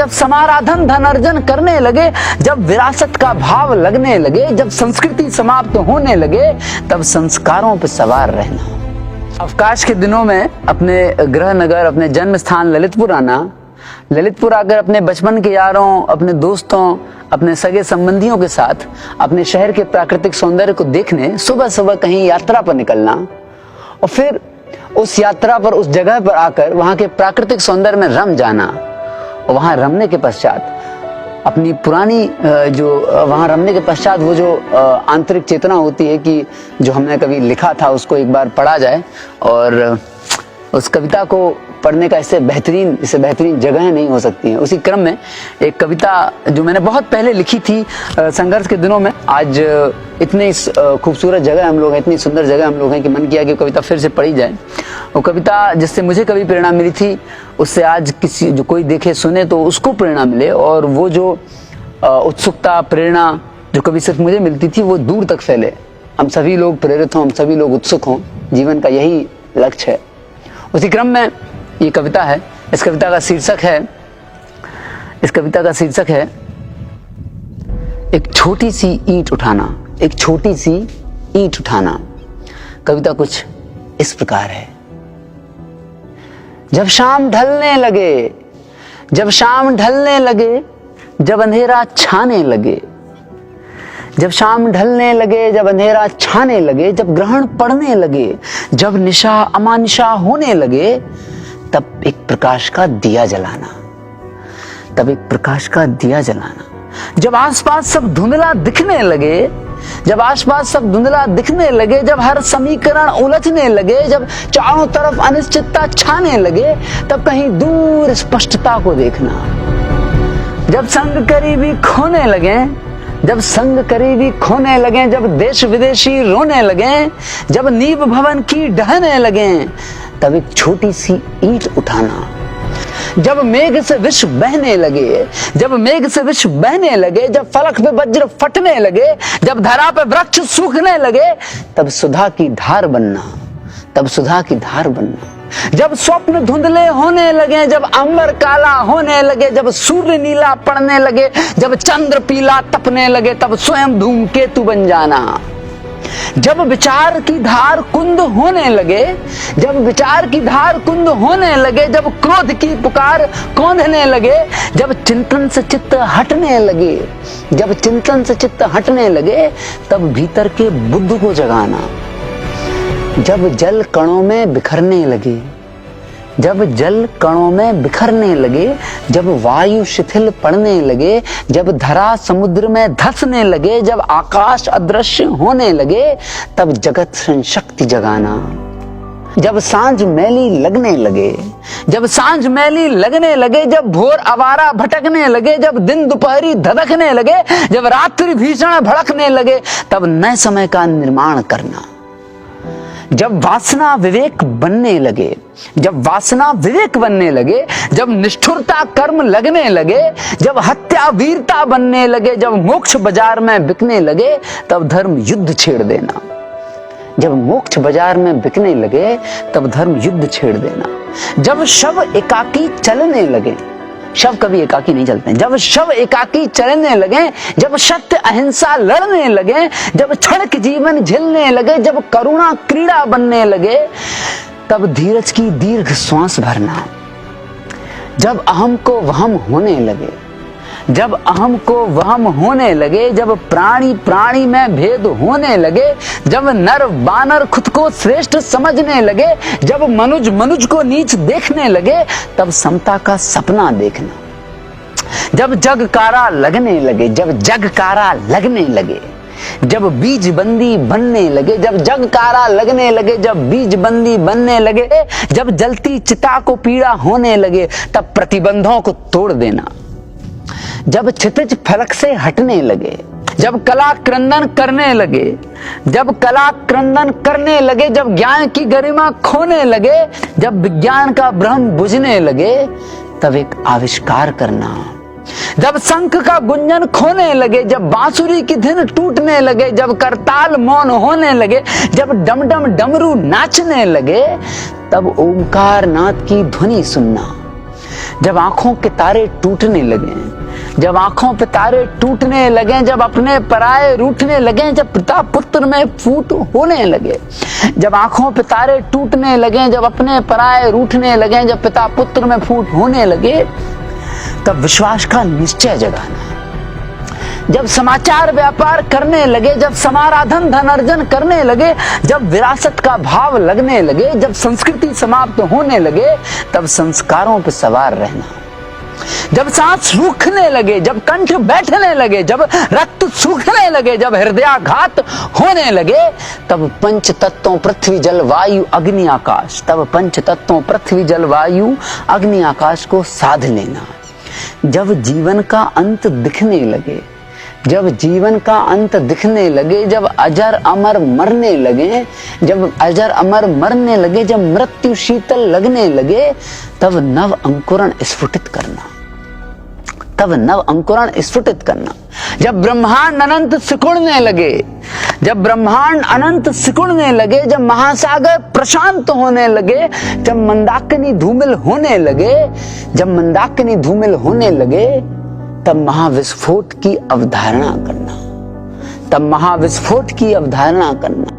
जब समाराधन धन अर्जन करने लगे, जब विरासत का भाव लगने लगे, जब संस्कृति समाप्त होने लगे, तब संस्कारों पर सवार रहना। अवकाश के दिनों में अपने गृह नगर, अपने जन्म स्थान ललितपुर आना, ललितपुर आकर अपने बचपन के यारों, अपने दोस्तों, अपने सगे संबंधियों के साथ अपने शहर के प्राकृतिक सौंदर्य को देखने सुबह सुबह कहीं यात्रा पर निकलना और फिर उस यात्रा पर, उस जगह पर आकर वहां के प्राकृतिक सौंदर्य में रम जाना और वहां रमने के पश्चात अपनी पुरानी वहां रमने के पश्चात वो जो आंतरिक चेतना होती है कि जो हमने कभी लिखा था उसको एक बार पढ़ा जाए और उस कविता को पढ़ने का इससे बेहतरीन जगह नहीं हो सकती है। उसी क्रम में एक कविता जो मैंने बहुत पहले लिखी थी संघर्ष के दिनों में, आज इतनी खूबसूरत जगह हम लोग हैं, इतनी सुंदर जगह हम लोग हैं कि मन किया कि कविता फिर से पढ़ी जाए। वो कविता जिससे मुझे कभी प्रेरणा मिली थी, उससे आज किसी जो कोई देखे सुने तो उसको प्रेरणा मिले, और वो जो उत्सुकता प्रेरणा जो कभी सिर्फ मुझे मिलती थी वो दूर तक फैले। हम सभी लोग प्रेरित हों, हम सभी लोग उत्सुक हों, जीवन का यही लक्ष्य है। उसी क्रम में ये कविता है। इस कविता का शीर्षक है एक छोटी सी ईंट उठाना। एक छोटी सी ईंट उठाना। कविता कुछ इस प्रकार है। जब शाम ढलने लगे, जब शाम ढलने लगे, जब अंधेरा छाने लगे, जब शाम ढलने लगे, जब अंधेरा छाने लगे, जब ग्रहण पड़ने लगे, जब निशा अमानिशा होने लगे, तब एक प्रकाश का दिया जलाना। तब एक प्रकाश का दिया जलाना। जब आसपास सब धुंधला दिखने लगे, जब आसपास सब धुंधला दिखने लगे, जब हर समीकरण उलझने लगे, जब चारों तरफ अनिश्चितता छाने लगे, तब कहीं दूर स्पष्टता को देखना। जब संग करीबी खोने लगे, जब संग करीबी खोने लगे, जब देश विदेशी रोने लगे, जब नींव भवन की ढहने लगे, तब एक छोटी सी ईंट उठाना। जब मेघ से विष बहने लगे, जब मेघ से विष बहने लगे, जब फलक पे वज्र फटने लगे, जब धरा पे वृक्ष सूखने लगे, तब सुधा की धार बनना। तब सुधा की धार बनना। जब स्वप्न धुंधले होने लगे, जब अंबर काला होने लगे, जब सूर्य नीला पड़ने लगे, जब चंद्र पीला तपने लगे, तब स्वयं धूमकेतु बन जाना। जब विचार की धार कुंद होने लगे, जब विचार की धार कुंद होने लगे, जब क्रोध की पुकार कौंधने लगे, जब चिंतन से चित्त हटने लगे, जब चिंतन से चित्त हटने लगे, तब भीतर के बुद्ध को जगाना। जब जल कणों में बिखरने लगे, जब जल कणों में बिखरने लगे, जब वायु शिथिल पड़ने लगे, जब धरा समुद्र में धंसने लगे, जब आकाश अदृश्य होने लगे, तब जगत संशक्ति जगाना। जब सांझ मैली लगने लगे, जब सांझ मैली लगने लगे, जब भोर आवारा भटकने लगे, जब दिन दोपहरी धधकने लगे, जब रात्रि भीषण भड़कने लगे, तब नए समय का निर्माण करना। जब वासना विवेक बनने लगे, जब वासना विवेक बनने लगे, जब निष्ठुरता कर्म लगने लगे, जब हत्या वीरता बनने लगे, जब मोक्ष बाजार में बिकने लगे, तब धर्म युद्ध छेड़ देना। जब मोक्ष बाजार में बिकने लगे, तब धर्म युद्ध छेड़ देना। जब शव एकाकी चलने लगे, शव कभी एकाकी नहीं चलते हैं। जब शव एकाकी चलने लगे, जब सत्य अहिंसा लड़ने लगे, जब क्षणिक जीवन झेलने लगे, जब करुणा क्रीड़ा बनने लगे, तब धीरज की दीर्घ श्वास भरना। जब अहम को वहम होने लगे, जब अहम को वहम होने लगे, जब प्राणी प्राणी में भेद होने लगे, जब नर बानर खुद को श्रेष्ठ समझने लगे, जब मनुज मनुज को नीच देखने लगे, तब समता का सपना देखना। जब जगकारा लगने लगे, जब जगकारा लगने लगे, जब बीज बंदी बनने लगे, जब जगकारा लगने लगे, जब बीज बंदी बनने लगे, जब जलती चिता को पीड़ा होने लगे, तब प्रतिबंधों को तोड़ देना। जब क्षितिज फलक से हटने लगे, जब कला क्रंदन करने लगे, जब कला क्रंदन करने लगे, जब ज्ञान की गरिमा खोने लगे, जब विज्ञान का ब्रह्म बुझने लगे, तब एक आविष्कार करना। जब शंख का गुंजन खोने लगे, जब बांसुरी की धुन टूटने लगे, जब करताल मौन होने लगे, जब डमडम डमरू नाचने लगे, तब ओमकार नाथ की ध्वनि सुनना। जब आंखों के तारे टूटने लगे, जब आंखों पे तारे टूटने लगे, जब अपने पराये रूठने लगे, जब पिता पुत्र में फूट होने लगे, जब आंखों पे तारे टूटने लगे, जब अपने पराये रूठने लगे, जब पिता पुत्र में फूट होने लगे, तब विश्वास का निश्चय जगाना। जब समाचार व्यापार करने लगे, जब समाराधन धन अर्जन करने लगे, जब विरासत का भाव लगने लगे, जब संस्कृति समाप्त होने लगे, तब संस्कारों पर सवार रहना। जब सांस सूखने लगे, जब कंठ बैठने लगे, जब रक्त सूखने लगे, जब हृदयाघात होने लगे, तब पंच तत्वों पृथ्वी जल वायु अग्नि आकाश, तब पंच तत्वों पृथ्वी जल वायु अग्नि आकाश को साध लेना। जब जीवन का अंत दिखने लगे, जब जीवन का अंत दिखने लगे, जब अजर अमर मरने लगे, जब अजर अमर मरने लगे, जब मृत्यु शीतल लगने लगे, तब नव अंकुरण स्फुटित करना, तब नव अंकुरण स्फुटित करना। जब ब्रह्मांड अनंत सिकुड़ने लगे, जब ब्रह्मांड अनंत सिकुड़ने लगे, जब महासागर प्रशांत होने लगे, जब मंदाकिनी धूमिल होने लगे, जब मंदाकिनी धूमिल होने लगे, तब महाविस्फोट की अवधारणा करना, तब महाविस्फोट की अवधारणा करना।